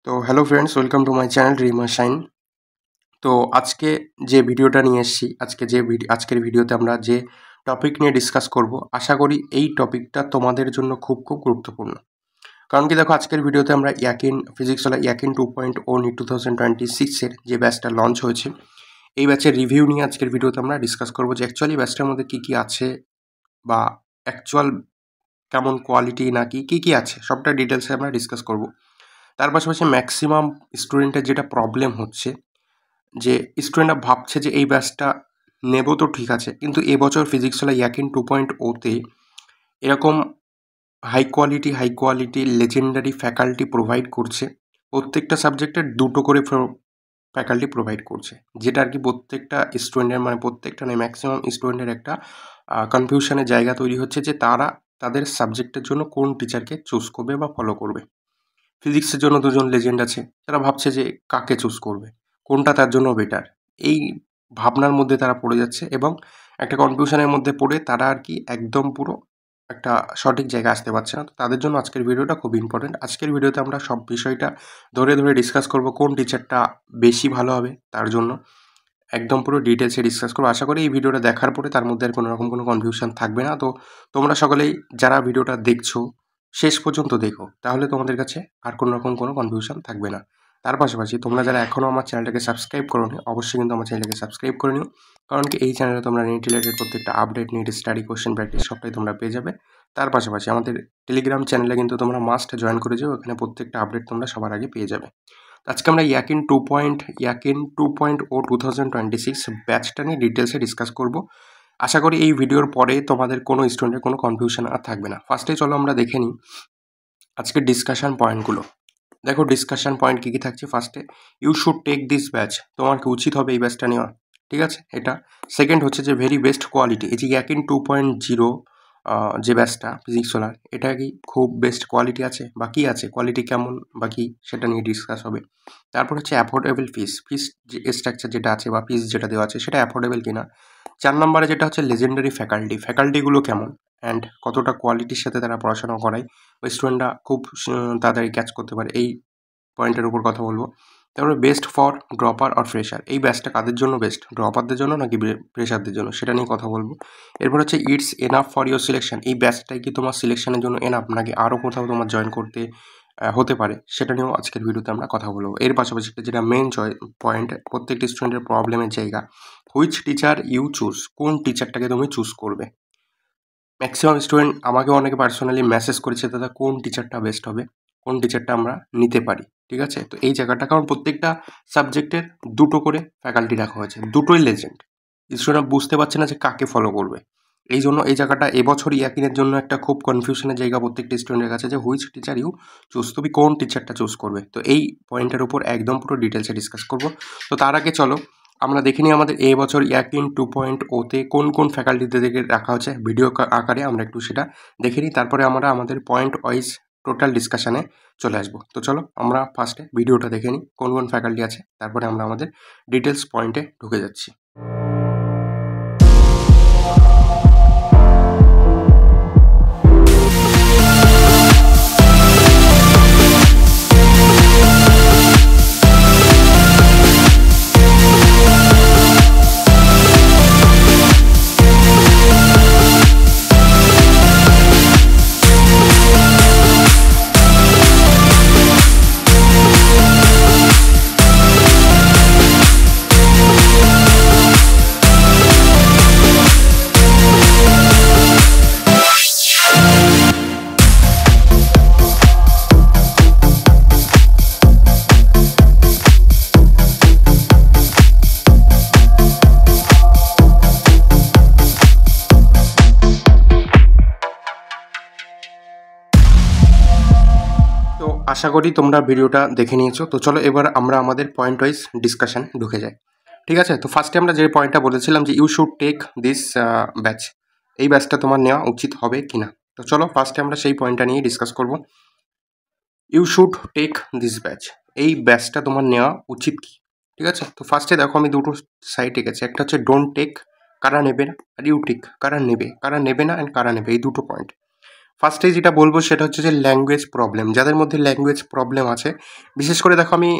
তো hello friends, welcome to my channel Rima shine. তো আজকে যে ভিডিওটা নিয়ে এসেছি, আজকের ভিডিওতে আমরা যে টপিক নিয়ে ডিসকাস করব, আশা করি এই টপিকটা তোমাদের জন্য খুব গুরুত্বপূর্ণ। কারণ কি দেখো, আজকের ভিডিওতে আমরা ফিজিক্স ওয়ালা ইয়াকিন 2.0 নিট 2026-এর যে ব্যাচটা লঞ্চ হয়েছে, এই ব্যাচের রিভিউ নিয়ে আজকের ভিডিওতে আমরা ডিসকাস করবো যে অ্যাকচুয়ালি ব্যাচটার মধ্যে কী আছে বা অ্যাকচুয়াল কেমন কোয়ালিটি না কী আছে, সবটা ডিটেলসে আমরা ডিসকাস করব। তার পাশাপাশি ম্যাক্সিমাম স্টুডেন্টের যেটা প্রবলেম হচ্ছে, যে স্টুডেন্টরা ভাবছে যে এই ব্যাচটা নেব তো ঠিক আছে, কিন্তু এবছর ফিজিক্স ওয়ালা ইয়াকিন 2.0-তে এরকম high quality legendary faculty provide করছে। প্রত্যেকটা সাবজেক্টের দুটো করে ফ্যাকাল্টি প্রোভাইড করছে, যেটা আর কি প্রত্যেকটা স্টুডেন্টের প্রত্যেকটা নয়, ম্যাক্সিমাম স্টুডেন্টের একটা কনফিউশনের জায়গা তৈরি হচ্ছে যে তারা তাদের সাবজেক্টের জন্য কোন টিচারকে চুজ করবে বা ফলো করবে। ফিজিক্সের জন্য দুজন লেজেন্ড আছে, তারা ভাবছে যে কাকে চুজ করবে, কোনটা তার জন্য বেটার। এই ভাবনার মধ্যে তারা পড়ে যাচ্ছে এবং একটা কনফিউশনের মধ্যে পড়ে তারা আর কি একদম পুরো একটা সঠিক জায়গায় আসতে পারছে না। তো তাদের জন্য আজকের ভিডিওটা খুব ইম্পর্টেন্ট। আজকের ভিডিওতে আমরা সব বিষয়টা ধরে ডিসকাস করব, কোন টিচারটা বেশি ভালো হবে তার জন্য একদম পুরো ডিটেলসে ডিসকাস করবো। আশা করি এই ভিডিওটা দেখার পরে তার মধ্যে আর কোনো রকম কোনো কনফিউশন থাকবে না। তো তোমরা সকলেই যারা ভিডিওটা দেখছো শেষ পর্যন্ত দেখো, তাহলে তোমাদের কাছে আর কোনো রকম কোনো কনফিউশন থাকবে না। তার পাশাপাশি তোমরা যারা এখনও আমার চ্যানেলটাকে সাবস্ক্রাইব করোনি, অবশ্যই কিন্তু আমার চ্যানেলটাকে সাবস্ক্রাইব করে নিও। কারণ কি এই চ্যানেলে তোমরা নেট রিলেটেড প্রত্যেকটা update, net study, question practice সবটাই তোমরা পেয়ে যাবে। তার পাশাপাশি আমাদের টেলিগ্রাম চ্যানেলে কিন্তু তোমরা মাস্ট জয়েন করে যাও, এখানে প্রত্যেকটা আপডেট তোমরা সবার আগে পেয়ে যাবে। আজকে আমরা ইয়াকিন 2.0 2026 ব্যাচটা নিয়ে ডিটেলসে ডিসকাস করব। আশা করি এই ভিডিওর পরে তোমাদের কোনো স্টুডেন্টের কোনো কনফিউশন আর থাকবে না। ফার্স্টে চলো আমরা দেখে নিই আজকের ডিসকাশন পয়েন্টগুলো। দেখো ডিসকাশন পয়েন্ট কী কী থাকছে। ফার্স্টে, you should take this batch, তোমার কি উচিত হবে এই ব্যাচটা নেওয়া, ঠিক আছে এটা। সেকেন্ড হচ্ছে যে ভেরি বেস্ট কোয়ালিটি, এই যে ইয়াকিন 2.0 যে ব্যাচটা ফিজিক্স ওয়ালার, এটা কি খুব বেস্ট কোয়ালিটি আছে বা কী আছে, কোয়ালিটি কেমন বা কী, সেটা নিয়ে ডিসকাস হবে। তারপর হচ্ছে অ্যাফোর্ডেবল ফিস যে স্ট্রাকচার যেটা আছে বা ফিস যেটা দেওয়া আছে সেটা অ্যাফোর্ডেবল কিনা। 4 নম্বরে যেটা হচ্ছে লেজেন্ডারি ফ্যাকাল্টিগুলো কেমন অ্যান্ড কতটা কোয়ালিটির সাথে তারা পড়াশোনা করায়, ওই স্টুডেন্টরা খুব তাড়াতাড়ি ক্যাচ করতে পারে, এই পয়েন্টের উপর কথা বলবো। তারপরে বেস্ট ফর ড্রপার আর ফ্রেশার, এই ব্যাচটা কাদের জন্য বেস্ট, ড্রপারদের জন্য নাকি ফ্রেশারদের জন্য, সেটা নিয়ে কথা বলবো। এরপর হচ্ছে it's enough for your selection, এই ব্যাচটাই কি তোমার সিলেকশনের জন্য এনাফ নাকি আরও কোথাও তোমার জয়েন করতে হতে পারে, সেটা নিয়েও আজকের ভিডিওতে আমরা কথা বলবো। এর পাশাপাশি যেটা মেন পয়েন্ট, প্রত্যেকটি স্টুডেন্টের প্রবলেমের জায়গা, হুইচ টিচার ইউ চুজ, কোন টিচারটাকে তুমি চুজ করবে। ম্যাক্সিমাম স্টুডেন্ট আমাকে অনেকে পার্সোনালি মেসেজ করেছে, দাদা কোন টিচারটা বেস্ট হবে, কোন টিচারটা আমরা নিতে পারি, ঠিক আছে। তো এই জায়গাটা, কারণ প্রত্যেকটা সাবজেক্টের দুটো করে ফ্যাকাল্টি রাখা হয়েছে, দুটোই লেজেন্ড, স্টুডেন্ট বুঝতে পারছে না যে কাকে ফলো করবে। এই জন্য এই জায়গাটা এবছর ইয়াকিনের জন্য একটা খুব কনফিউশনের জায়গা প্রত্যেকটা স্টুডেন্টের কাছে, যে হুইচ টিচার ইউ চুজ, তুমি কোন টিচারটা চুজ করবে। তো এই পয়েন্টের উপর একদম পুরো ডিটেলসে ডিসকাস করব। তো তার আগে চলো আমরা দেখে নিই আমাদের এই বছর ইয়াকিন 2.0-তে কোন ফ্যাকাল্টিদেরকে রাখা হচ্ছে, ভিডিও আকারে আমরা একটু সেটা দেখে নিই। তারপরে আমরা আমাদের পয়েন্ট ওয়াইজ টোটাল ডিসকাশানে চলে আসবো। তো চলো আমরা ফার্স্টে ভিডিওটা দেখে নিই কোন ফ্যাকাল্টি আছে, তারপরে আমরা আমাদের ডিটেলস পয়েন্টে ঢুকে যাচ্ছি। তো আশা করি তোমরা ভিডিওটা দেখে নিয়েছো। তো চলো এবার আমরা আমাদের পয়েন্ট ওয়াইজ ডিসকাশন ঢুকে যাই, ঠিক আছে। তো ফার্স্টে আমরা যে পয়েন্টটা বলেছিলাম যে you should take this batch, এই ব্যাচটা তোমার নেওয়া উচিত হবে কি না। তো চলো ফার্স্টে আমরা সেই পয়েন্টটা নিয়ে ডিসকাস করব। You should take this batch, এই ব্যাচটা তোমার নেওয়া উচিত কি, ঠিক আছে। তো ফার্স্টে দেখো আমি দুটো সাইড রেখেছি, একটা হচ্ছে ডোন্ট টেক, কারা নেবে না, আর ইউ টেক, কারা নেবে না অ্যান্ড কারা নেবে, এই দুটো পয়েন্ট। ফার্স্টেই যেটা বলবো সেটা হচ্ছে যে ল্যাঙ্গুয়েজ প্রবলেম। যাদের মধ্যে ল্যাঙ্গুয়েজ প্রবলেম আছে, বিশেষ করে দেখো আমি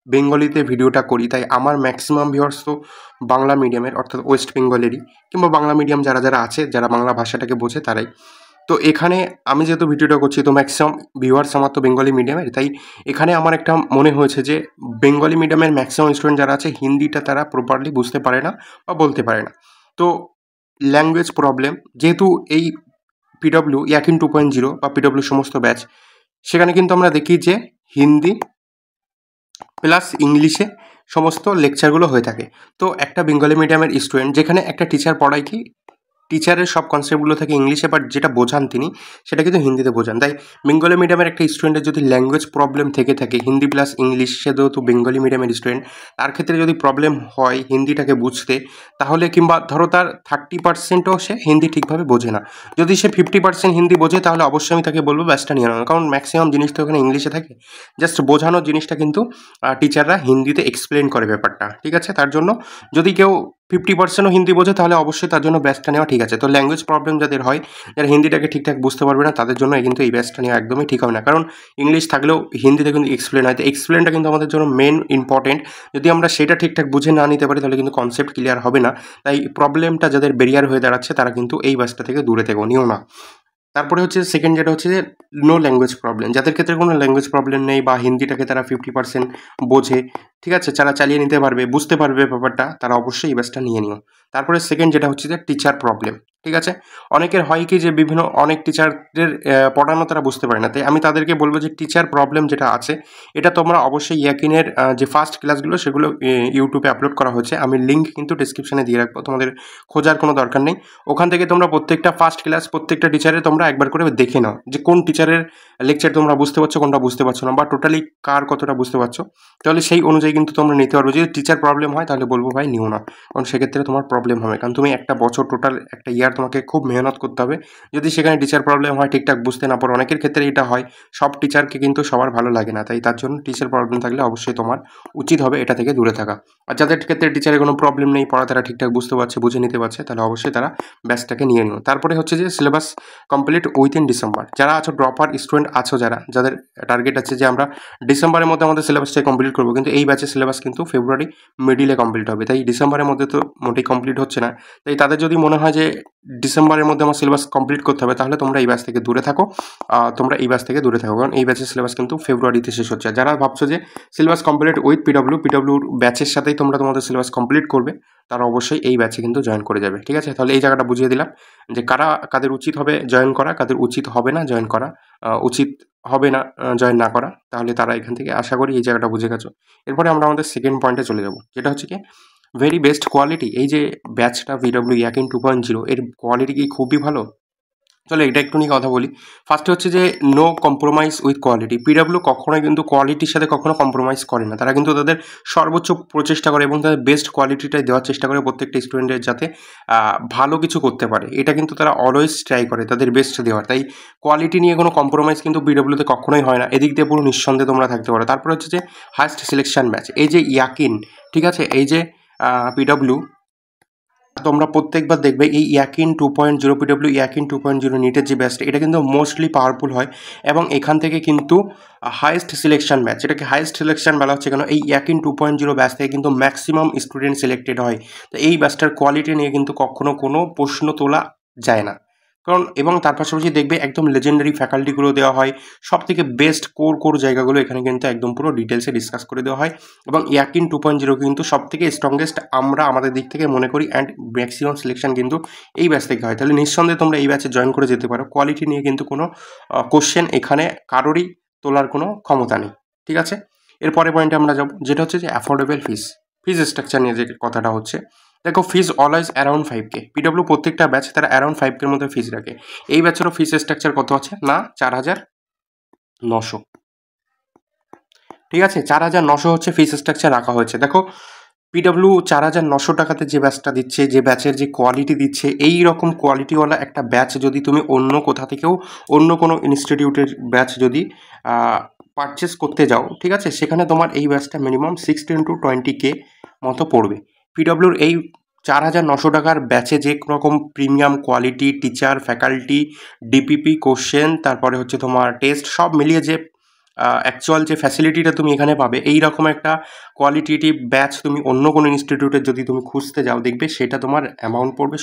বেঙ্গলিতে ভিডিওটা করি, তাই আমার ম্যাক্সিমাম ভিউয়ার্স তো বাংলা মিডিয়ামের, অর্থাৎ ওয়েস্ট বেঙ্গলেরই, কিংবা বাংলা মিডিয়াম যারা যারা আছে, যারা বাংলা ভাষাটাকে বোঝে তারাই। তো এখানে আমি যেহেতু ভিডিওটা করছি, তো ম্যাক্সিমাম ভিউয়ার্স আমার তো বেঙ্গলি মিডিয়ামের, তাই এখানে আমার একটা মনে হয়েছে যে বেঙ্গলি মিডিয়ামের ম্যাক্সিমাম স্টুডেন্ট যারা আছে, হিন্দিটা তারা প্রপারলি বুঝতে পারে না বা বলতে পারে না। তো ল্যাঙ্গুয়েজ প্রবলেম, যেহেতু এই পিডব্লিউ ইয়াকিন 2.0 বা পিডব্লিউ সমস্ত ব্যাচ, সেখানে কিন্তু আমরা দেখি যে হিন্দি প্লাস ইংলিশে সমস্ত লেকচারগুলো হয়ে থাকে। তো একটা বেঙ্গলি মিডিয়ামের স্টুডেন্ট, যেখানে একটা টিচার পড়ায় কি, টিচারের সব কনসেপ্টগুলো থাকে ইংলিশে, বাট যেটা বোঝান তিনি সেটা কিন্তু হিন্দিতে বোঝান। তাই বেঙ্গলি মিডিয়ামের একটা স্টুডেন্টের যদি ল্যাঙ্গুয়েজ প্রবলেম থেকে থাকে, হিন্দি প্লাস ইংলিশ, সে যেহেতু বেঙ্গলি মিডিয়ামের স্টুডেন্ট, তার ক্ষেত্রে যদি প্রবলেম হয় হিন্দিটাকে বুঝতে, তাহলে কিংবা ধরো তার 30%ও সে হিন্দি ঠিকভাবে বোঝে না, যদি সে 50% হিন্দি বোঝে, তাহলে অবশ্যই আমি তাকে বলবো ব্যাচটা নিয়ে নেওয়া, কারণ ম্যাক্সিমাম জিনিস তো ওখানে ইংলিশে থাকে, জাস্ট বোঝানোর জিনিসটা কিন্তু টিচাররা হিন্দিতে এক্সপ্লেন করে ব্যাপারটা, ঠিক আছে। তার জন্য যদি কেউ 50%ও হিন্দি বোঝে, তাহলে অবশ্যই তার জন্য ব্যাচটা নেওয়া ঠিক আছে। তো ল্যাঙ্গুয়েজ প্রবলেম যাদের হয়, যারা হিন্দিটাকে ঠিকঠাক বুঝতে পারবে না, তাদের জন্য কিন্তু এই ব্যাচটা নেওয়া একদমই ঠিক হবে না, কারণ ইংলিশ থাকলেও হিন্দিতে কিন্তু এক্সপ্লেন হয়, তো এক্সপ্লেনটা কিন্তু আমাদের জন্য মেন ইম্পর্টেন্ট। যদি আমরা সেটা ঠিকঠাক বুঝে না নিতে পারি, তাহলে কিন্তু কনসেপ্ট ক্লিয়ার হবে না। তাই প্রবলেমটা যাদের ব্যারিয়ার হয়ে দাঁড়াচ্ছে, তারা কিন্তু এই ব্যাচটা থেকে দূরে থেকো, নিও না। তারপরে হচ্ছে সেকেন্ড যেটা হচ্ছে যে নো ল্যাঙ্গুয়েজ প্রবলেম, যাদের ক্ষেত্রে কোনো ল্যাঙ্গুয়েজ প্রবলেম নেই বা হিন্দিটাকে তারা 50% বোঝে, ঠিক আছে, যারা চালিয়ে নিতে পারবে, বুঝতে পারবে ব্যাপারটা, তারা অবশ্যই এই ব্যাচটা নিয়ে নিও। তারপরে সেকেন্ড যেটা হচ্ছে যে টিচার প্রবলেম, ঠিক আছে। অনেকের হয় কি যে অনেক টিচারদের পড়ানো তারা বুঝতে পারে না, তাই আমি তাদেরকে বলবো যে টিচার প্রবলেম যেটা আছে, এটা তোমরা অবশ্যই ইয়াকিনের যে ফার্স্ট ক্লাসগুলো, সেগুলো ইউটিউবে আপলোড করা হয়েছে, আমি লিঙ্ক কিন্তু ডিসক্রিপশনে দিয়ে রাখবো, তোমাদের খোঁজার কোনো দরকার নেই। ওখান থেকে তোমরা প্রত্যেকটা ফার্স্ট ক্লাস, প্রত্যেকটা টিচারের তোমরা একবার করে দেখে নাও যে কোন টিচারের লেকচার তোমরা বুঝতে পারছো, কোনটা বুঝতে পারছো না, বা টোটালি কার কতটা বুঝতে পারছো, তাহলে সেই অনুযায়ী কিন্তু তোমরা নিতে পারবে। যদি টিচার প্রবলেম হয়, তাহলে বলবো ভাই নিও না, কারণ সেক্ষেত্রে তোমার প্রবলেম হবে, কারণ তুমি একটা বছর টোটাল একটা ইয়ার তোমাকে খুব মেহনত করতে হবে। যদি সেখানে টিচার প্রবলেম হয়, ঠিকঠাক বুঝতে না পারো, অনেকের ক্ষেত্রে এটা হয়, সব টিচারকে কিন্তু সবার ভালো লাগে না, তাই তার জন্য টিচার প্রবলেম থাকলে অবশ্যই তোমার উচিত হবে এটা থেকে দূরে থাকা। আর যাদের ক্ষেত্রে টিচারের কোনো প্রবলেম নেই, পড়া তারা ঠিকঠাক বুঝতে পারছে, বুঝে নিতে পারছে, তাহলে অবশ্যই তারা ব্যাচটাকে নিয়ে নিও। তারপরে হচ্ছে যে সিলেবাস কমপ্লিট উইথিন ডিসেম্বর, যারা আছো ড্রপার স্টুডেন্ট আছো, যাদের টার্গেট আছে যে আমরা ডিসেম্বরের মধ্যে আমাদের সিলেবাসটাকে কমপ্লিট করবো, কিন্তু এই ব্যাচের সিলেবাস কিন্তু ফেব্রুয়ারি মিডিলে কমপ্লিট হবে, তাই ডিসেম্বরের মধ্যে তো মোটেই কমপ্লিট হচ্ছে না। তাই তাদের যদি মনে হয় যে ডিসেম্বরের মধ্যে আমার সিলেবাস কমপ্লিট করতে হবে, তাহলে তোমরা এই ব্যাচ থেকে দূরে থাকো, কারণ এই ব্যাচের সিলেবাস কিন্তু ফেব্রুয়ারিতে শেষ হচ্ছে। যারা ভাবছো যে সিলেবাস কমপ্লিট উইথ পিডব্লিউর ব্যাচের সাথেই তোমরা তোমাদের সিলেবাস কমপ্লিট করবে, তারা অবশ্যই এই ব্যাচে কিন্তু জয়েন করে যাবে, ঠিক আছে। তাহলে এই জায়গাটা বুঝিয়ে দিলাম যে কাদের উচিত হবে জয়েন করা, কাদের উচিত হবে না জয়েন করা, উচিত হবে না জয়েন না করা, তাহলে তারা এখান থেকে আশা করি এই জায়গাটা বুঝে গেছো। এরপরে আমরা আমাদের সেকেন্ড পয়েন্টে চলে যাব, যেটা হচ্ছে কি ভেরি বেস্ট কোয়ালিটি। এই যে ব্যাচটা পিডব্লিউ ইয়াকিন 2.0, এর কোয়ালিটি কি খুবই ভালো। চলো এটা একটু নিয়ে কথা বলি। ফার্স্টে হচ্ছে যে no compromise with quality. PW কখনোই কিন্তু কোয়ালিটির সাথে কখনো কম্প্রোমাইজ করে না, তারা কিন্তু তাদের সর্বোচ্চ প্রচেষ্টা করে এবং তাদের বেস্ট কোয়ালিটিটাই দেওয়ার চেষ্টা করে প্রত্যেকটা স্টুডেন্টের, যাতে ভালো কিছু করতে পারে, এটা কিন্তু তারা অলওয়েজ ট্রাই করে তাদের বেস্ট দেওয়ার। তাই কোয়ালিটি নিয়ে কোনো কম্প্রোমাইজ কিন্তু পিডব্লিউতে কখনোই হয় না, এদিক দিয়ে পুরো নিঃসন্দেহে তোমরা থাকতে পারো। তারপরে হচ্ছে যে হাইস্ট সিলেকশন ব্যাচ, এই যে ইয়াকিন, ঠিক আছে, এই যে পিডব্লিউ, তোমরা প্রত্যেকবার দেখবে এই ইয়াকিন 2.0 পিডব্লিউ ইয়াকিন 2.0 নিটের যে ব্যাচটা, এটা কিন্তু মোস্টলি পাওয়ারফুল হয় এবং এখান থেকে কিন্তু হাইয়েস্ট সিলেকশন ব্যাচ, এটাকে হাইয়েস্ট সিলেকশন বলা হচ্ছে কেন, এই ইয়াকিন 2.0 ব্যাচ থেকে কিন্তু ম্যাক্সিমাম স্টুডেন্ট সিলেক্টেড হয়। তো এই ব্যাচটার কোয়ালিটি নিয়ে কিন্তু কখনো কোনো প্রশ্ন তোলা যায় না, কারণ এবং তার পাশাপাশি দেখবে একদম লেজেন্ডারি ফ্যাকাল্টিগুলো দেওয়া হয়, সব থেকে বেস্ট কোর জায়গাগুলো এখানে কিন্তু একদম পুরো ডিটেলসে ডিসকাস করে দেওয়া হয়। এবং ইয়াকিন 2.0 কিন্তু সব থেকে স্ট্রংগেস্ট আমরা আমাদের দিক থেকে মনে করি, অ্যান্ড ম্যাক্সিমাম সিলেকশন কিন্তু এই ব্যাচ থেকে হয়। তাহলে নিঃসন্দেহে তোমরা এই ব্যাচে জয়েন করে যেতে পারো, কোয়ালিটি নিয়ে কিন্তু কোনো কোশ্চেন এখানে কারোরই তোলার কোনো ক্ষমতা নেই, ঠিক আছে। এরপরে পয়েন্টে আমরা যাব, যেটা হচ্ছে যে অ্যাফোর্ডেবল ফিজ স্ট্রাকচার নিয়ে যে কথাটা হচ্ছে। দেখো ফিজ অলওয়েজ অ্যারাউন্ড 5K, পিডব্লিউ প্রত্যেকটা ব্যাচ তারা অ্যারাউন্ড 5K মধ্যে ফিজ রাখে। এই ব্যাচেরও ফিজ স্ট্রাকচার কত আছে না 4,900, ঠিক আছে, 4,900 হচ্ছে ফিজ স্ট্রাকচার রাখা হয়েছে। দেখো পিডব্লিউ 4,900 টাকাতে যে ব্যাচটা দিচ্ছে, যে ব্যাচের যে কোয়ালিটি দিচ্ছে, এই রকম কোয়ালিটিওয়ালা একটা ব্যাচ যদি তুমি অন্য কোথা থেকেও অন্য কোনো ইনস্টিটিউটের ব্যাচ যদি পারচেস করতে যাও, ঠিক আছে, সেখানে তোমার এই ব্যাচটা মিনিমাম 16 to 20K মতো পড়বে। পিডব্লিউর এই 4,900 টাকার ব্যাচে যে রকম premium quality teacher, faculty, DPP, question, তারপরে হচ্ছে তোমার টেস্ট, সব মিলিয়ে যে অ্যাকচুয়াল যে ফ্যাসিলিটিটা তুমি এখানে পাবে, এই রকম একটা কোয়ালিটেটিভ ব্যাচ তুমি অন্য কোনো ইনস্টিটিউটে যদি তুমি খুঁজতে যাও, দেখবে সেটা তোমার অ্যামাউন্ট পড়বে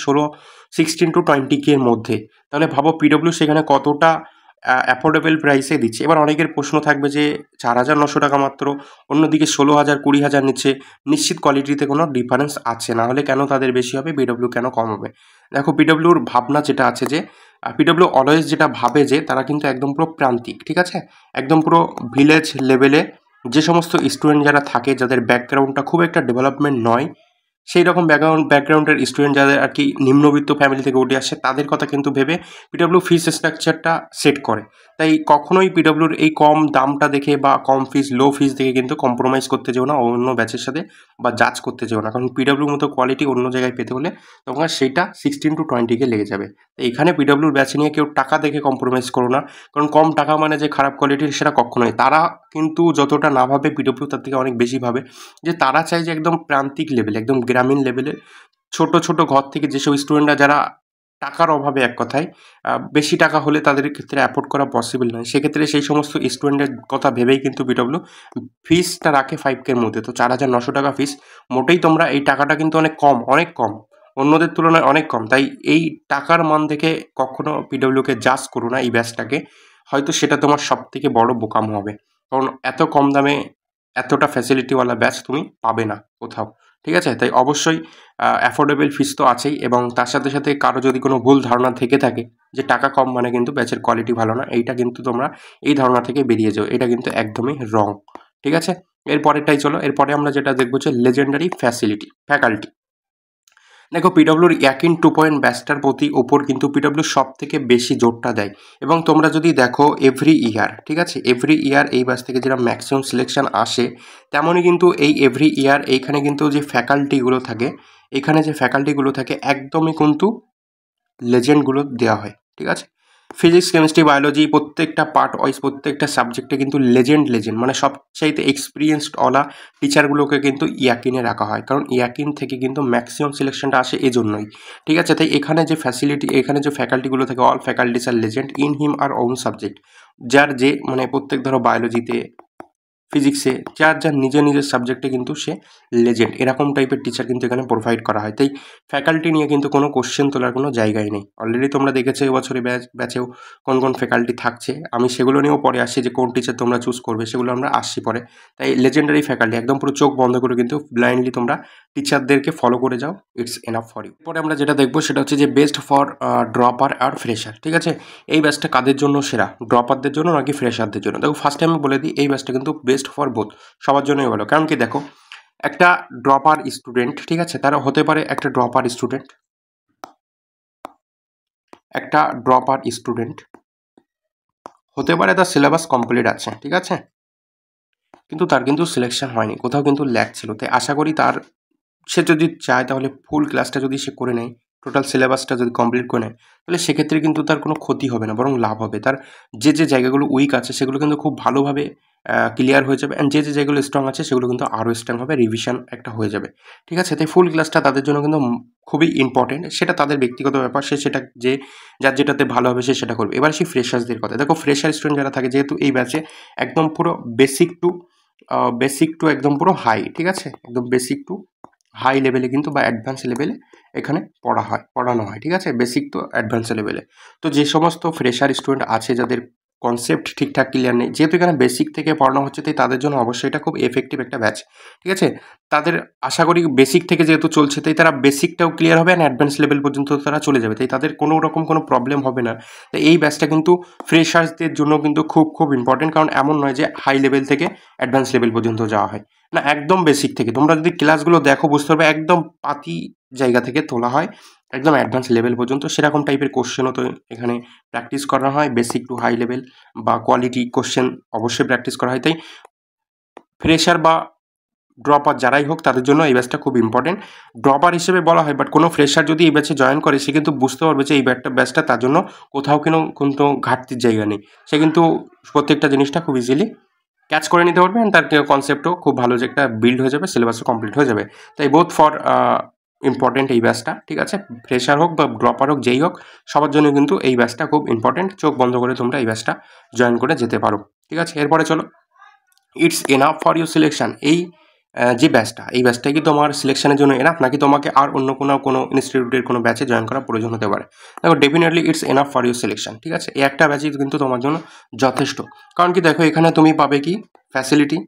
16 to 20K এর মধ্যে। তাহলে ভাবো পিডব্লিউ সেখানে কতটা অ্যাফোর্ডেবল প্রাইসে দিচ্ছে। এবার অনেকের প্রশ্ন থাকবে যে 4,900 টাকা মাত্র, অন্যদিকে 16,000 20,000 নিচ্ছে, নিশ্চিত কোয়ালিটিতে কোনো ডিফারেন্স আছে, না হলে কেন তাদের বেশি হবে, পিডব্লিউ কেন কম হবে? দেখো পিডব্লিউর ভাবনা যেটা আছে যে পিডব্লিউ অলওয়েজ যেটা ভাবে যে তারা কিন্তু একদম পুরো প্রান্তিক, ঠিক আছে, একদম পুরো ভিলেজ লেভেলে যে সমস্ত স্টুডেন্ট যারা থাকে, যাদের ব্যাকগ্রাউন্ডটা খুব একটা ডেভেলপমেন্ট নয়, সেই রকম ব্যাকগ্রাউন্ডের স্টুডেন্ট যাদের আর কি নিম্নবিত্ত ফ্যামিলি থেকে উঠে আসে, তাদের কথা কিন্তু ভেবে পিডব্লিউ ফিস স্ট্রাকচারটা সেট করে। তাই কখনোই পিডব্লিউর এই কম দামটা দেখে বা কম ফিস, লো ফিস দেখে কিন্তু কম্প্রোমাইজ করতে যেও না অন্য ব্যাচের সাথে, বা জাজ করতে যেও না, কারণ পিডব্লিউর মতো কোয়ালিটি অন্য জায়গায় পেতে হলে তোমার সেইটা 16 to 20K লেগে যাবে। তো এখানে পিডব্লিউর ব্যাচে নিয়ে কেউ টাকা দেখে কম্প্রোমাইজ করো না, কারণ কম টাকা মানে যে খারাপ কোয়ালিটির সেটা কখনোই। তারা কিন্তু যতটা না ভাবে পিডব্লিউ তার থেকে অনেক বেশি ভাবে, যে তারা চায় যে একদম প্রান্তিক লেভেলে, একদম গ্রামীণ লেভেলে ছোট ছোট ঘর থেকে যেসব স্টুডেন্টরা যারা টাকার অভাবে, এক কথায় বেশি টাকা হলে তাদের ক্ষেত্রে অ্যাফোর্ড করা পসিবল নয়, সেক্ষেত্রে সেই সমস্ত স্টুডেন্টের কথা ভেবেই কিন্তু পিডব্লিউ ফিসটা রাখে 5K এর মধ্যে। তো 4,900 টাকা ফিস মোটেই তোমরা এই টাকাটা কিন্তু অনেক কম, অনেক কম, অন্যদের তুলনায় অনেক কম। তাই এই টাকার মান দেখে কখনো পিডব্লিউকে জাজ করো না এই ব্যাচটাকে, হয়তো সেটা তোমার সব থেকে বড় বোকাম হবে, কারণ এত কম দামে এতটা ফ্যাসিলিটিওয়ালা ব্যাচ তুমি পাবে না কোথাও, ঠিক আছে? তাই অবশ্যই অ্যাফোর্ডেবল ফিস তো আছেই, এবং তার সাথে সাথে কারো যদি কোনো ভুল ধারণা থেকে থাকে যে টাকা কম মানে কিন্তু ব্যাচের কোয়ালিটি ভালো না, এইটা কিন্তু তোমরা এই ধারণা থেকে বেরিয়ে যাও, এটা কিন্তু একদমই রং, ঠিক আছে? এরপরেরটাই চলো, এরপরে আমরা যেটা দেখবো হচ্ছে লেজেন্ডারি ফ্যাকাল্টি। দেখো পিডব্লিউর ইয়াকিন 2 ব্যাচটার প্রতি ওপর কিন্তু পিডব্লিউ সব থেকে বেশি জোরটা দেয়, এবং তোমরা যদি দেখো এভরি ইয়ার, ঠিক আছে, এভরি ইয়ার এই ব্যাচ থেকে যেটা ম্যাক্সিমাম সিলেকশন আসে, তেমনই কিন্তু এই এভরি ইয়ার এইখানে কিন্তু যে ফ্যাকাল্টিগুলো থাকে, এখানে যে ফ্যাকাল্টিগুলো থাকে একদমই কিন্তু লেজেন্ডগুলো দেওয়া হয়, ঠিক আছে? ফিজিক্স, কেমিস্ট্রি, বায়োলজি প্রত্যেকটা পার্ট ওয়াইজ প্রত্যেকটা সাবজেক্টে কিন্তু লেজেন্ড মানে সবচাইতে এক্সপিরিয়েন্সড ওলা টিচারগুলোকে কিন্তু ইয়াকিনে রাখা হয়, কারণ ইয়াকিন থেকে কিন্তু ম্যাক্সিমাম সিলেকশনটা আসে এজন্যই, ঠিক আছে? তাই এখানে যে এখানে যে ফ্যাকাল্টিগুলো থাকে, অল ফ্যাকাল্টিস আর লেজেন্ড ইন হিম আর ওন সাবজেক্ট, যার যে মানে প্রত্যেক ধরো বায়োলজিতে, ফিজিক্সে, যার যার নিজের নিজের সাবজেক্টে কিন্তু সে লেজেন্ড, এরকম টাইপের টিচার কিন্তু এখানে প্রোভাইড করা হয়। তাই ফ্যাকাল্টি নিয়ে কিন্তু কোনো কোশ্চেন তোলার কোনো জায়গাই নেই। অলরেডি তোমরা দেখেছো এবছরে ব্যাচেও কোন কোন ফ্যাকাল্টি থাকছে, আমি সেগুলো নিয়েও পরে আসছি, যে কোন টিচার তোমরা চুজ করবে সেগুলো আমরা আসছি পরে। তাই লেজেন্ডারি ফ্যাকাল্টি একদম পুরো চোখ বন্ধ করে কিন্তু ব্লাইন্ডলি তোমরা টিচারদেরকে ফলো করে যাও, ইটস এনাফ ফর ইউ। পরে আমরা যেটা দেখবো সেটা হচ্ছে যে বেস্ট ফর ড্রপার আর ফ্রেশার, ঠিক আছে? এই ব্যাচটা কাদের জন্য সেরা, ড্রপারদের জন্য নাকি ফ্রেশারদের জন্য? দেখো ফার্স্টে আমি বলে দিই, এই ব্যাচটা কিন্তু বেস্ট ফর বোথ, সবার জন্যই ভালো। কারণ কি, দেখো একটা ড্রপার স্টুডেন্ট, ঠিক আছে, তারা হতে পারে একটা ড্রপার স্টুডেন্ট হতে পারে তার সিলেবাস কমপ্লিট আছে, ঠিক আছে, কিন্তু তার কিন্তু সিলেকশন হয়নি, কোথাও কিন্তু ল্যাক ছিল। তাই আশা করি সে যদি চায় তাহলে ফুল ক্লাসটা যদি সে করে নেয়, টোটাল সিলেবাসটা যদি কমপ্লিট করে নেয়, তাহলে সেক্ষেত্রে কিন্তু তার কোনো ক্ষতি হবে না, বরং লাভ হবে। তার যে জায়গাগুলো উইক আছে সেগুলো কিন্তু খুব ভালোভাবে ক্লিয়ার হয়ে যাবে, অ্যান্ড যে জায়গাগুলো স্ট্রং আছে সেগুলো কিন্তু আরও স্ট্রং হবে, রিভিশন একটা হয়ে যাবে, ঠিক আছে? তাই ফুল ক্লাসটা তাদের জন্য কিন্তু খুবই ইম্পর্টেন্ট, সেটা তাদের ব্যক্তিগত ব্যাপার, সেটা যার যেটাতে ভালো হবে সে সেটা করবে। এবার সেই ফ্রেশার্সদের কথা, দেখো ফ্রেশার স্টুডেন্ট যারা থাকে, যেহেতু এই ব্যাচে একদম পুরো বেসিক টু একদম পুরো হাই, ঠিক আছে, একদম বেসিক টু হাই লেভেলে কিন্তু বা অ্যাডভান্স লেভেলে এখানে পড়ানো হয়, ঠিক আছে, বেসিক টু অ্যাডভান্স লেভেলে। তো যে সমস্ত ফ্রেশার স্টুডেন্ট আছে যাদের কনসেপ্ট ঠিকঠাক ক্লিয়ার নেই, যেহেতু এখানে বেসিক থেকে পড়ানো হচ্ছে, তাই তাদের জন্য অবশ্যই এটা খুব এফেক্টিভ একটা ব্যাচ, ঠিক আছে? তাদের আশা করি বেসিক থেকে যেহেতু চলছে, তাই তারা বেসিকটাও ক্লিয়ার হবে, অ্যান্ড অ্যাডভান্স লেভেল পর্যন্ত তারা চলে যাবে, তাই তাদের কোনো রকম কোনো প্রবলেম হবে না। তাই এই ব্যাচটা কিন্তু ফ্রেশার্সদের জন্য কিন্তু খুব ইম্পর্টেন্ট, কারণ এমন নয় যে হাই লেভেল থেকে অ্যাডভান্স লেভেল পর্যন্ত যাওয়া হয় না, একদম বেসিক থেকে। তোমরা যদি ক্লাসগুলো দেখো বুঝতে পারবে একদম পাতি জায়গা থেকে তোলা হয় একদম অ্যাডভান্স লেভেল পর্যন্ত, সেরকম টাইপের কোশ্চেনও তো এখানে প্র্যাকটিস করা হয়, বেসিক টু হাই লেভেল বা কোয়ালিটি কোশ্চেন অবশ্যই প্র্যাকটিস করা হয়। তাই ফ্রেশার বা ড্রপার যারাই হোক তাদের জন্য এই ব্যাচটা খুব ইম্পর্টেন্ট, ড্রপার হিসেবে বলা হয়, বাট কোনো ফ্রেশার যদি এই ব্যাচে জয়েন করে সে কিন্তু বুঝতে পারবে যে এই ব্যাচটা তার জন্য কোথাও কোনো ঘাটতির জায়গা নেই, সে কিন্তু প্রত্যেকটা জিনিসটা খুব ইজিলি ক্যাচ করে নিতে পারবে, অ্যান্ড তার কনসেপ্টও খুব ভালো যে একটা বিল্ড হয়ে যাবে, সিলেবাসও কমপ্লিট হয়ে যাবে। তাই বোথ ফর ইম্পর্টেন্ট এই ব্যাচটা, ঠিক আছে? ফ্রেশার হোক বা ড্রপার হোক, যেই হোক, সবার জন্য কিন্তু এই ব্যাচটা খুব ইম্পর্টেন্ট। চোখ বন্ধ করে তোমরা এই ব্যাচটা জয়েন করে যেতে পারো, ঠিক আছে? এরপরে চলো, it's enough for your selection. এই যে ব্যাচটা, এই ব্যাচটা কি তোমার সিলেকশনের জন্য এনাফ, নাকি তোমাকে আর অন্য কোনো ইনস্টিটিউটের কোনো ব্যাচে জয়েন করার প্রয়োজন হতে পারে? দেখো, definitely it's enough for your selection, ঠিক আছে? এই একটা ব্যাচই কিন্তু তোমার জন্য যথেষ্ট। কারণ কি, দেখো, এখানে তুমি পাবে কি ফ্যাসিলিটি,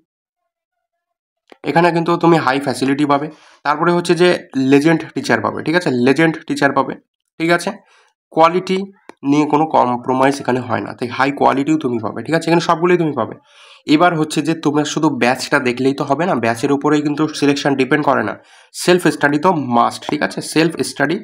এখানে কিন্তু তুমি হাই ফ্যাসিলিটি পাবে। তারপরে হচ্ছে যে লেজেন্ড টিচার পাবে, ঠিক আছে? লেজেন্ড টিচার পাবে, ঠিক আছে? কোয়ালিটি নিয়ে কোনো কম্প্রোমাইজ এখানে হয় না, তাই হাই কোয়ালিটিও তুমি পাবে, ঠিক আছে? এখানে সবগুলোই তুমি পাবে। এবার হচ্ছে যে তোমরা শুধু ব্যাচটা দেখলেই তো হবে না, ব্যাচের উপরেই কিন্তু সিলেকশন ডিপেন্ড করে না, সেলফ স্টাডি তো মাস্ট, ঠিক আছে? সেলফ স্টাডি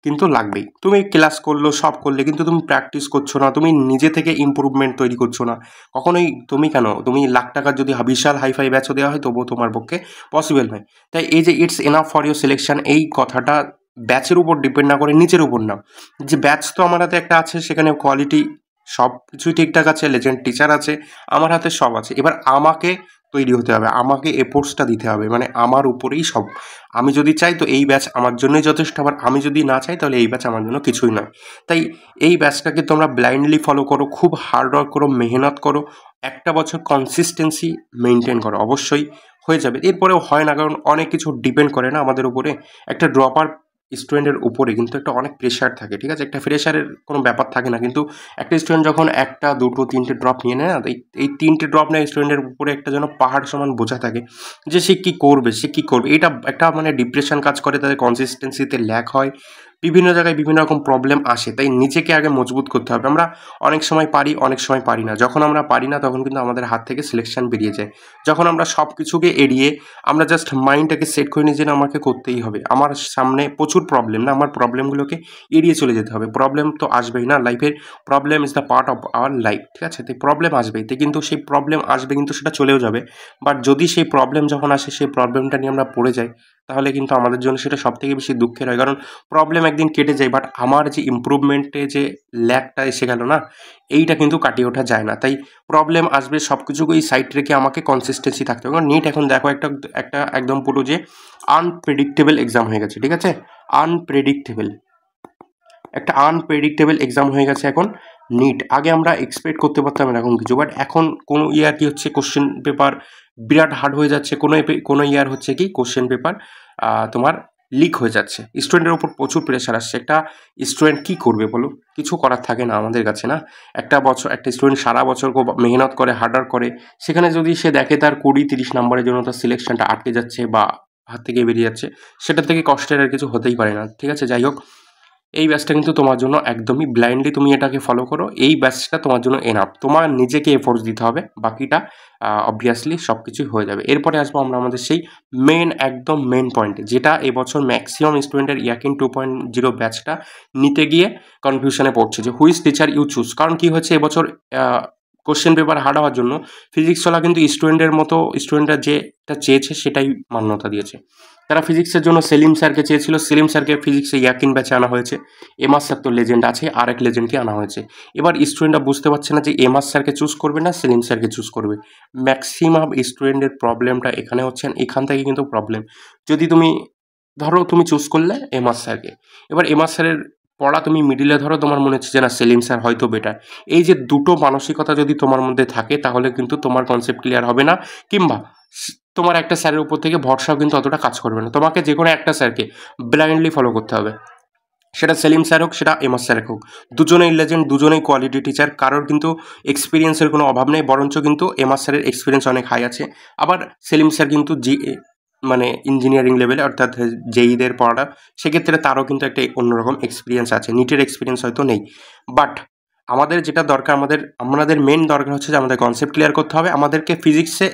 কিন্তু লাগবেই। তুমি ক্লাস করলো, সব করলে, কিন্তু তুমি প্র্যাকটিস করছো না, তুমি নিজে থেকে ইম্প্রুভমেন্ট তৈরি করছো না, কখনোই তুমি কেন, তুমি লাখ টাকার যদি বিশাল হাইফাই ব্যাচও দেওয়া হয় তবুও তোমার পক্ষে পসিবল নয়। তাই এই যে it's enough for your selection, এই কথাটা ব্যাচের উপর ডিপেন্ড না করে নিজের উপর নাও, যে ব্যাচ তো আমার হাতে একটা আছে, সেখানে কোয়ালিটি সব কিছুই ঠিকঠাক আছে, লেজেন্ড টিচার আছে, আমার হাতে সব আছে। এবার আমাকে তৈরি হতে হবে, আমাকে এফোর্টসটা দিতে হবে, মানে আমার উপরেই সব। আমি যদি চাই তো এই ব্যাচ আমার জন্যই যথেষ্ট, আবার আমি যদি না চাই তাহলে এই ব্যাচ আমার জন্য কিছুই নয়। তাই এই ব্যাচটাকে তোমরা ব্লাইন্ডলি ফলো করো, খুব হার্ড ওয়ার্ক করো, মেহনত করো, একটা বছর কনসিস্টেন্সি মেনটেন করো, অবশ্যই হয়ে যাবে। এরপরেও হয় না, কারণ অনেক কিছু ডিপেন্ড করে না আমাদের উপরে। একটা ড্রপার স্টুডেন্টের উপরে কিন্তু একটা অনেক প্রেশার থাকে, ঠিক আছে? একটা ফ্রেশারের কোনো ব্যাপার থাকে না, কিন্তু একটা স্টুডেন্ট যখন একটা, দুটো, তিনটে ড্রপ নিয়ে নেয় না, এই তিনটে ড্রপ নেয় স্টুডেন্টের উপরে একটা যেন পাহাড় সমান বোঝা থাকে, যে সে কী করবে, সে কী করবে। এটা একটা মানে ডিপ্রেশন কাজ করে, তাদের কনসিস্টেন্সিতে ল্যাক হয়, বিভিন্ন জায়গায় বিভিন্ন রকম প্রবলেম আসে। তাই নিজেকে আগে মজবুত করতে হবে। আমরা অনেক সময় পারি, অনেক সময় পারি না। যখন আমরা পারি না তখন কিন্তু আমাদের হাত থেকে সিলেকশন বেরিয়ে যায়। যখন আমরা সব কিছুকে এড়িয়ে আমরা জাস্ট মাইন্ডটাকে সেট করে নিই যে না, আমাকে করতেই হবে, আমার সামনে প্রচুর প্রবলেম, না, আমার প্রবলেমগুলোকে এড়িয়ে চলে যেতে হবে। প্রবলেম তো আসবেই না লাইফের, problem is the part of our life, ঠিক আছে? তাই প্রবলেম আসবেই, তাই কিন্তু সেই প্রবলেম আসবে, কিন্তু সেটা চলেও যাবে। বাট যদি সেই প্রবলেম যখন আসে, সেই প্রবলেমটা নিয়ে আমরা পড়ে যাই, তাহলে কিন্তু আমাদের জন্য সেটা সবথেকে বেশি দুঃখের হয়। কারণ প্রবলেম একদিন কেটে যায়, বাট আমার যে ইমপ্রুভমেন্টে যে ল্যাকটা এসে গেল না, এইটা কিন্তু কাটিয়ে ওঠা যায় না। তাই প্রবলেম আসবে, সব কিছুকেই সাইড রেখে আমাকে কনসিস্টেন্সি থাকতে হবে। কারণ নিট এখন দেখো একটা একদম পুরো যে আনপ্রেডিক্টেবল এক্সাম হয়ে গেছে, ঠিক আছে? আনপ্রেডিক্টেবল, একটা আনপ্রেডিক্টেবল এক্সাম হয়ে গেছে এখন নিট। আগে আমরা এক্সপেক্ট করতে পারতাম এরকম কিছু, বাট এখন কোনো ইয়ার কি হচ্ছে, কোশ্চেন পেপার বিরাট হার্ড হয়ে যাচ্ছে, কোনো ইয়ার হচ্ছে কি কোশ্চেন পেপার তোমার লিক হয়ে যাচ্ছে, স্টুডেন্টের ওপর প্রচুর প্রেশার আসছে। একটা স্টুডেন্ট কী করবে বলো? কিছু করার থাকে না আমাদের কাছে, না? একটা বছর একটা স্টুডেন্ট সারা বছর খুব মেহনত করে, হার্ডওয়ার্ক করে, সেখানে যদি সে দেখে তার 20-30 নম্বরের জন্য তার সিলেকশনটা আটকে যাচ্ছে বা হাত থেকে বেরিয়ে যাচ্ছে, সেটা থেকে কষ্টের আর কিছু হতেই পারে না, ঠিক আছে? যাই হোক, এই ব্যাচটা কিন্তু তোমার জন্য একদমই ব্লাইন্ডলি তুমি এটাকে ফলো করো, এই ব্যাচটা তোমার জন্য এনাফ। তোমার নিজেকে এফোর্টস দিতে হবে, বাকিটা অবভিয়াসলি সব কিছুই হয়ে যাবে। এরপরে আসবো আমরা আমাদের সেই একদম মেন পয়েন্টে, যেটা এবছর ম্যাক্সিমাম স্টুডেন্টের ইয়াকিন 2.0 ব্যাচটা নিতে গিয়ে কনফিউশনে পড়ছে, যে হুইচ টিচার ইউ চুজ। কারণ কি হচ্ছে, এবছর কোশ্চেন পেপার হার্ড হওয়ার জন্য ফিজিক্সওয়ালা কিন্তু স্টুডেন্টরা যেটা চেয়েছে সেটাই মান্যতা দিয়েছে। তারা ফিজিক্সের জন্য সেলিম স্যারকে চেয়েছিল, সেলিম স্যারকে ফিজিক্সে ইয়াকিন ব্যাচে আনা হয়েছে। এমআর স্যার তো লেজেন্ড আছে, আর এক লেজেন্ডকে আনা হয়েছে। এবার স্টুডেন্টরা বুঝতে পারছে না যে এমআর স্যারকে চুজ করবে না সেলিম স্যারকে চুজ করবে। ম্যাক্সিমাম স্টুডেন্টের প্রবলেমটা এখানে হচ্ছে, এখান থেকে কিন্তু প্রবলেম। যদি তুমি ধরো তুমি চুজ করলে এমআর স্যারকে, এবার এমআর স্যারের পড়া তুমি মিডিলে ধরো, তোমার মনে হচ্ছে যে না, সেলিম স্যার হয়তো বেটার। এই যে দুটো মানসিকতা যদি তোমার মধ্যে থাকে, তাহলে কিন্তু তোমার কনসেপ্ট ক্লিয়ার হবে না, কিংবা তোমার একটা স্যারের উপর থেকে ভরসাও কিন্তু অতটা কাজ করবে না। তোমাকে যে কোনো একটা স্যারকে ব্লাইন্ডলি ফলো করতে হবে, সেটা সেলিম স্যার হোক, সেটা এমআর স্যার হোক। দুজনেই লেজেন্ড, দুজনেই কোয়ালিটি টিচার, কারোর কিন্তু এক্সপিরিয়েন্সের কোনো অভাব নেই, বরঞ্চ কিন্তু এমআর স্যারের এক্সপিরিয়েন্স অনেক হাই আছে। আবার সেলিম স্যার কিন্তু মানে ইঞ্জিনিয়ারিং লেভেলে, অর্থাৎ জেইদের পড়াটা, সেক্ষেত্রে তারও কিন্তু একটা অন্যরকম এক্সপিরিয়েন্স আছে, নিটের এক্সপিরিয়েন্স হয়তো নেই। বাট আমাদের যেটা দরকার, আমাদের মেন দরকার হচ্ছে যে আমাদের কনসেপ্ট ক্লিয়ার করতে হবে, আমাদেরকে ফিজিক্সে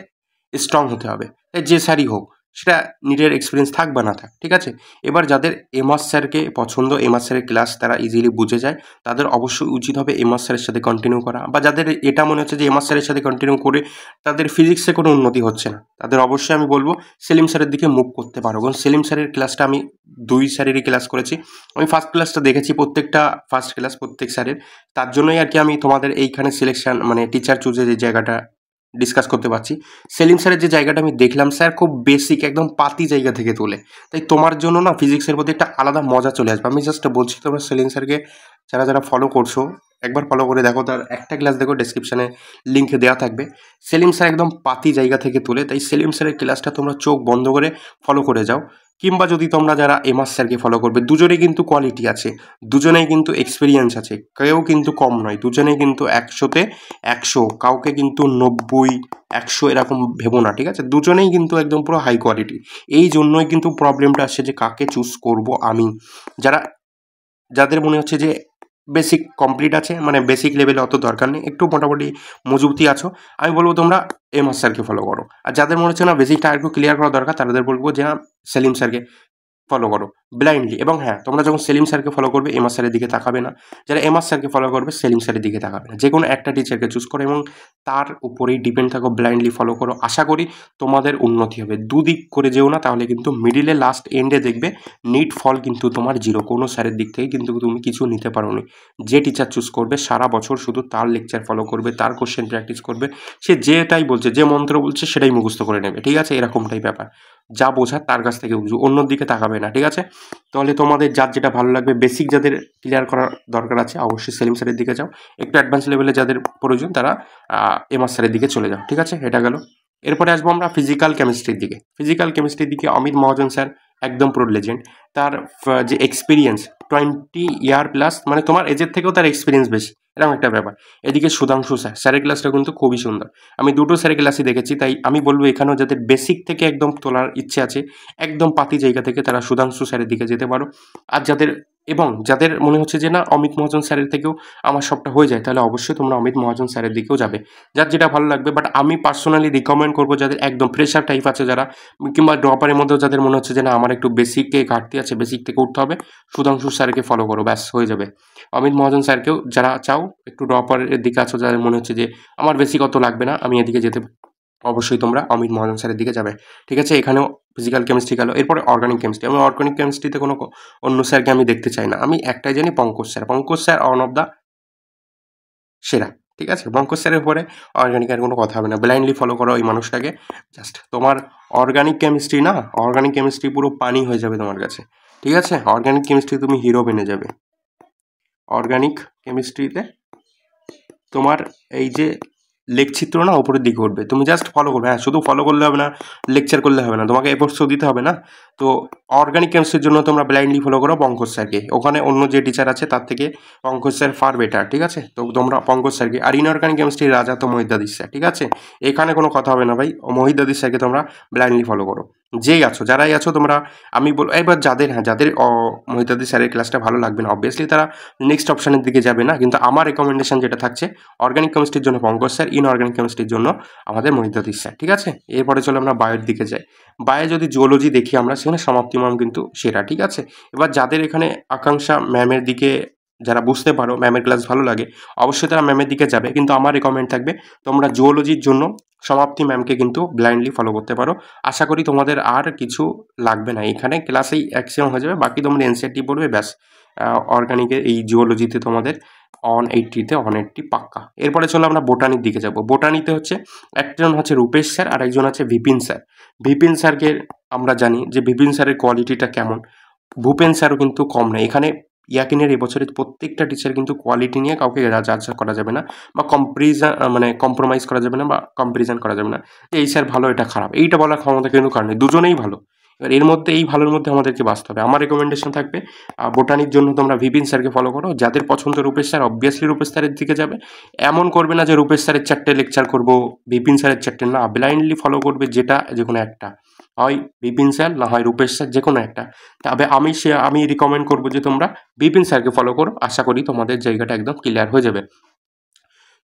স্ট্রং হতে হবে। তাই যে স্যারই হোক, সেটা নিটের এক্সপিরিয়েন্স থাক বা না থাক, ঠিক আছে? এবার যাদের এমআর স্যারকে পছন্দ, এমআর স্যারের ক্লাস তারা ইজিলি বুঝে যায়, তাদের অবশ্যই উচিত হবে এমআর স্যারের সাথে কন্টিনিউ করা। বা যাদের এটা মনে হচ্ছে যে এমআর স্যারের সাথে কন্টিনিউ করে তাদের ফিজিক্সে কোনো উন্নতি হচ্ছে না, তাদের অবশ্যই আমি বলবো সেলিম স্যারের দিকে মুভ করতে পারো। কারণ সেলিম স্যারের ক্লাসটা আমি 2 স্যারেরই ক্লাস করেছি, আমি ফার্স্ট ক্লাসটা দেখেছি, প্রত্যেকটা ফার্স্ট ক্লাস প্রত্যেক স্যারের। তার জন্যই আর কি আমি তোমাদের এইখানে সিলেকশন, মানে টিচার চুজের যে জায়গাটা ডিসকাস করতে পারছি। সেলিম স্যারের যে জায়গাটা আমি দেখলাম, স্যার খুব বেসিক একদম পাতি জায়গা থেকে তোলে, তাই তোমার জন্য না ফিজিক্সের প্রতি একটা আলাদা মজা চলে আসবে। আমি জাস্ট বলছি, তোমরা সেলিম স্যারকে যারা যারা ফলো করছো একবার ফলো করে দেখো, তার একটা ক্লাস দেখো, ডেসক্রিপশানে লিঙ্ক দেওয়া থাকবে। সেলিম স্যার একদম পাতি জায়গা থেকে তোলে, তাই সেলিম স্যারের ক্লাসটা তোমরা চোখ বন্ধ করে ফলো করে যাও। কিংবা যদি তোমরা যারা এমআর স্যারকে ফলো করবে, দুজনেই কিন্তু কোয়ালিটি আছে, দুজনেই কিন্তু এক্সপিরিয়েন্স আছে, কেউ কিন্তু কম নয়, দুজনেই কিন্তু 100-তে 100, কাউকে কিন্তু 90, 100 এরকম ভেবো না, ঠিক আছে? দুজনেই কিন্তু একদম পুরো হাই কোয়ালিটি। এই জন্যই কিন্তু প্রবলেমটা আসছে যে কাকে চুজ করব আমি। যাদের মনে হচ্ছে যে বেসিক কমপ্লিট আছে, মানে বেসিক লেভেলে অত দরকার নেই, একটু মোটামুটি মজবুতি আছো, আমি বলবো তোমরা এমআর স্যারকে ফলো করো। আর যাদের মনে হচ্ছে না বেসিকটা আর একটু ক্লিয়ার করা দরকার, তাদের বলবো যে সেলিম স্যারকে ফলো করো ব্লাইন্ডলি। এবং হ্যাঁ, তোমরা যখন সেলিম স্যারকে ফলো করবে এমআর স্যারের দিকে তাকাবে না, যারা এমআর স্যারকে ফলো করবে সেলিম স্যারের দিকে তাকাবে না, যে কোনো একটা টিচারকে চুজ করো এবং তার উপরেই ডিপেন্ড থাকো, ব্লাইন্ডলি ফলো করো। আশা করি তোমাদের উন্নতি হবে। দুদিক করে যেও না, তাহলে কিন্তু মিডিলে লাস্ট এন্ডে দেখবে নিট ফল কিন্তু তোমার জিরো। কোনো স্যারের দিক থেকে কিন্তু তুমি কিছু নিতে পারো নি। যে টিচার চুজ করবে সারা বছর শুধু তার লেকচার ফলো করবে, তার কোশ্চেন প্র্যাকটিস করবে, সে যেটাই বলছে, যে মন্ত্র বলছে সেটাই মুখস্থ করে নেবে, ঠিক আছে? এরকমটাই ব্যাপার। যা বোঝার তার কাছ থেকে বুঝো, অন্যর দিকে তাকাবে না, ঠিক আছে? তাহলে তোমাদের যার যেটা ভালো লাগবে, বেসিক যাদের ক্লিয়ার করার দরকার আছে অবশ্যই সেলিম স্যারের দিকে যাও, একটু অ্যাডভান্স লেভেলে যাদের প্রয়োজন তারা এমআর স্যারের দিকে চলে যাও, ঠিক আছে? এটা গেল। এরপরে আসবো আমরা ফিজিক্যাল কেমিস্ট্রির দিকে। ফিজিক্যাল কেমিস্ট্রির দিকে অমিত মহাজন স্যার একদম পুরো লেজেন্ড। তার যে এক্সপিরিয়েন্স 20 ইয়ার প্লাস, মানে তোমার এজের থেকেও তার এক্সপিরিয়েন্স বেশি, এরকম একটা ব্যাপার। এদিকে সুধাংশু স্যার, স্যারের ক্লাসটা কিন্তু খুবই সুন্দর। আমি দুটো স্যারের ক্লাসই দেখেছি, তাই আমি বলবো এখানেও যাদের বেসিক থেকে একদম তোলার ইচ্ছে আছে, একদম পাতি জায়গা থেকে, তারা সুধাংশু স্যারের দিকে যেতে পারো। আর যাদের মনে হচ্ছে যে না অমিত মহাজন স্যারের থেকেও আমার সবটা হয়ে যায়, তাহলে অবশ্যই তোমরা অমিত মহাজন স্যারের দিকেও যাবে, যার যেটা ভালো লাগবে। বাট আমি পার্সোনালি রিকমেন্ড করবো যাদের একদম প্রেশার টাইপ আছে যারা, কিংবা ড্রপারের মধ্যেও যাদের মনে হচ্ছে যে না আমার একটু বেসিকে ঘাটতি আছে, বেসিক থেকে উঠতে হবে, সুধাংশু স্যারকে ফলো করো, ব্যাস হয়ে যাবে। অমিত মহাজন স্যারকেও যারা চাও, একটু ড্রপারের দিকে আছো, যাদের মনে হচ্ছে যে আমার বেসিক অত লাগবে না, আমি এদিকে যেতে, অবশ্যই তোমরা অমিত মহাজন স্যারের দিকে যাবে, ঠিক আছে? এখানেও ফিজিক্যাল কেমিস্ট্রি গেল। এরপরে অর্গানিক কেমিস্ট্রি। আমি অর্গানিক কেমিস্ট্রিতে কোনো অন্য স্যারকে আমি দেখতে চাই না। আমি একটাই জানি, Pankaj sir. Pankaj sir on of the সেরা, ঠিক আছে? পঙ্কজ স্যারের উপরে অর্গানিক আর কোনো কথা হবে না। ব্লাইন্ডলি ফলো করো ওই মানুষটাকে, জাস্ট তোমার অর্গানিক কেমিস্ট্রি না, অর্গানিক কেমিস্ট্রি পুরো পানি হয়ে যাবে তোমার কাছে, ঠিক আছে? অর্গানিক কেমিস্ট্রি তুমি হিরো বেনে যাবে। অর্গানিক কেমিস্ট্রিতে তোমার এই যে লেখচিত্র না উপরের দিকে উঠবে, তুমি জাস্ট ফলো করবে। হ্যাঁ, শুধু ফলো করলে হবে না, লেকচার করলে হবে না, তোমাকে এফোর্টসও দিতে হবে না। তো অর্গানিক কেমিস্ট্রির জন্য তোমরা ব্লাইন্ডলি ফলো করো পঙ্কজ স্যারকে। ওখানে অন্য যে টিচার আছে তার থেকে পঙ্কজ স্যার ফার বেটার, ঠিক আছে? তো তোমরা পঙ্কজ স্যারকে, আর ইনঅর্গানিক কেমিস্ট্রির রাজা তো মহিদাদিস স্যার, ঠিক আছে? এখানে কোনো কথা হবে না ভাই, মহিদাদিস স্যারকে তোমরা ব্লাইন্ডলি ফলো করো। যেই আছো, যারাই আছো তোমরা, আমি বলবো এবার যাদের মহিদাদিস স্যারের ক্লাসটা ভালো লাগবে না, অবভিয়াসলি তারা নেক্সট অপশানের দিকে যাবে না। কিন্তু আমার রেকমেন্ডেশন যেটা থাকছে, অর্গানিক কেমিস্ট্রির জন্য পঙ্কজ স্যার, ইনঅর্গানিক কেমিস্ট্রির জন্য আমাদের মহিদাদিস স্যার, ঠিক আছে? এরপরে চলো আমরা বায়োর দিকে যাই। বায়ো যদি জুওলজি দেখি আমরা, সেখানে সমাপ্তি ম্যাম কিন্তু সেরা, ঠিক আছে? এবার যাদের এখানে আকাঙ্ক্ষা ম্যামের দিকে, যারা বুঝতে পারো ম্যামের ক্লাস ভালো লাগে, অবশ্যই তারা ম্যামের দিকে যাবে। কিন্তু আমার রেকমেন্ড থাকবে তোমরা জুওলজির জন্য সমাপ্তি ম্যামকে কিন্তু ব্লাইন্ডলি ফলো করতে পারো। আশা করি তোমাদের আর কিছু লাগবে না, এখানে ক্লাসেই ম্যাক্সিমাম হয়ে যাবে। বাকি তোমরা এনসিইআরটি পড়বে, ব্যাস। অর্গানিকের এই জুওলজিতে তোমাদের 180-তে 180 পাক্কা। এরপরে চলো আমরা বোটানির দিকে যাব। বোটানিতে হচ্ছে একজন হচ্ছে রূপেশ স্যার আর একজন আছে বিপিন স্যার। বিপিন স্যারকে আমরা জানি যে বিপিন স্যারের কোয়ালিটিটা কেমন, ভূপেন স্যারও কিন্তু কম নয়। এখানে ইয়াকিনের এবছরের প্রত্যেকটা টিচার কিন্তু কোয়ালিটি নিয়ে কাউকে জাজ করা যাবে না, বা কম্প্রোমাইজ করা যাবে না, বা কম্পারিজন করা যাবে না যে এই স্যার ভালো এটা খারাপ, এইটা বলার ক্ষমতা কিন্তু কারণ নেই, দুজনেই ভালো। এবার এর মধ্যে এই ভালোর মধ্যে আমাদেরকে বাঁচতে হবে। আমার রেকমেন্ডেশন থাকবে বোটানির জন্য তোমরা বিপিন স্যারকে ফলো করো। যাদের পছন্দ রূপেশ স্যার, অবভিয়াসলি রূপেশ স্যারের দিকে যাবে। এমন করবে না যে রূপেশ স্যারের 4টে লেকচার করবো, বিপিন স্যারের 4টে না, ব্লাইন্ডলি ফলো করবে যে কোনো একটা, হয় বিপিন স্যার না হয় রূপেশ স্যার, যে কোনো একটা। তবে আমি রিকমেন্ড করবো যে তোমরা বিপিন স্যারকে ফলো করো। আশা করি তোমাদের জায়গাটা একদম ক্লিয়ার হয়ে যাবে।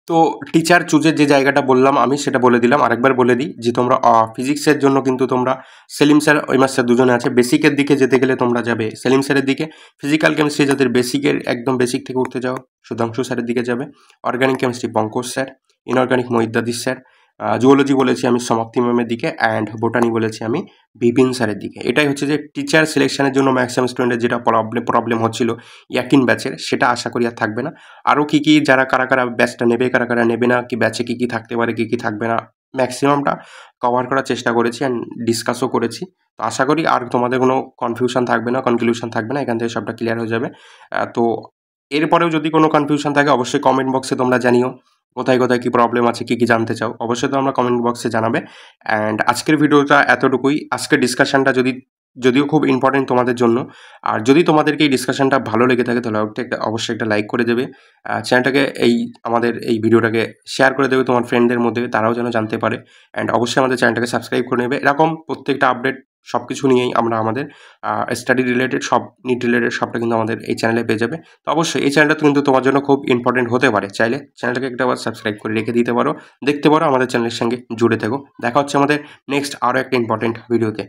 তো টিচার চুজের যে জায়গাটা বললাম আমি, সেটা বলে দিলাম। আরেকবার বলে দিই যে তোমরা ফিজিক্সের জন্য কিন্তু তোমরা সেলিম স্যার, ওইমাস স্যার দুজনে আছে। বেসিকের দিকে যেতে গেলে তোমরা যাবে সেলিম স্যারের দিকে। ফিজিক্যাল কেমিস্ট্রি যাদের বেসিকের একদম বেসিক থেকে উঠতে যাও, সুধাংশু স্যারের দিকে যাবে। Organic chemistry Pankaj sir, inorganic মহিদাদিস স্যার, জুওলজি বলেছি আমি সমাপ্তি ম্যামের দিকে, অ্যান্ড বোটানি বলেছি আমি বিপিন স্যারের দিকে। এটাই হচ্ছে যে টিচার সিলেকশনের জন্য ম্যাক্সিমাম স্টুডেন্টের যেটা প্রবলেম হচ্ছিল ইয়াকিন ব্যাচের, সেটা আশা করি আর থাকবে না। আরও কী কী, যারা কারা ব্যাচটা নেবে, কারা নেবে না, কি ব্যাচে কী কী থাকতে পারে, কী কী থাকবে না, ম্যাক্সিমামটা কভার করার চেষ্টা করেছি অ্যান্ড ডিসকাসও করেছি। তো আশা করি আর তোমাদের কোনো কনফিউশন থাকবে না, কনক্লুশন থাকবে না, এখান থেকে সবটা ক্লিয়ার হয়ে যাবে। তো এরপরেও যদি কোনো কনফিউশন থাকে অবশ্যই কমেন্ট বক্সে তোমরা জানিও কোথায় কোথায় কী প্রবলেম আছে, কী কী জানতে চাও, অবশ্যই তোমরা কমেন্ট বক্সে জানাবে। অ্যান্ড আজকের ভিডিওটা এতটুকুই। আজকের ডিসকাশনটা যদিও খুব ইম্পর্টেন্ট তোমাদের জন্য, আর যদি তোমাদেরকে এই ডিসকাশনটা ভালো লেগে থাকে তাহলে অবশ্যই একটা লাইক করে দেবে, চ্যানেলটাকে আমাদের এই ভিডিওটাকে শেয়ার করে দেবে তোমার ফ্রেন্ডদের মধ্যে, তারাও যেন জানতে পারে। অ্যান্ড অবশ্যই আমাদের চ্যানেলটাকে সাবস্ক্রাইব করে নেবে। এরকম প্রত্যেকটা আপডেট সব কিছু নিয়েই আমরা আমাদের স্টাডি রিলেটেড নিট রিলেটেড সবটা কিন্তু আমাদের এই চ্যানেলে পেয়ে যাবে। তো অবশ্যই এই চ্যানেলটা কিন্তু তোমার জন্য খুব ইম্পর্টেন্ট হতে পারে, চাইলে চ্যানেলটাকে একটা বার সাবস্ক্রাইব করে রেখে দিতে পারো, দেখতে পারো, আমাদের চ্যানেলের সঙ্গে জুড়ে থেকো। দেখা হচ্ছে আমাদের নেক্সট আরও একটা ইম্পর্টেন্ট ভিডিওতে।